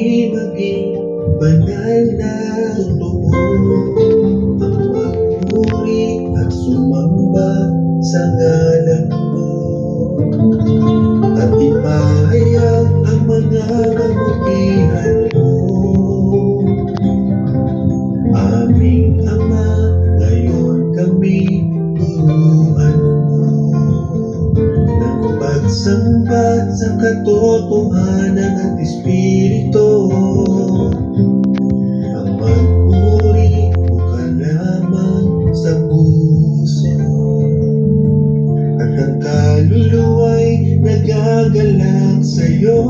kami maging banal na loob, ang magpuri at sumamba sa ngalan mo, at ipahayag ang mga kabutihan mo. Aming Ama, ngayon kami turuan mo ng pagsamba sa katotohanan at Espiritu. Ang magpuri o ka lamang sa puso, at ang kaluluwa'y nagagalak sa'yo.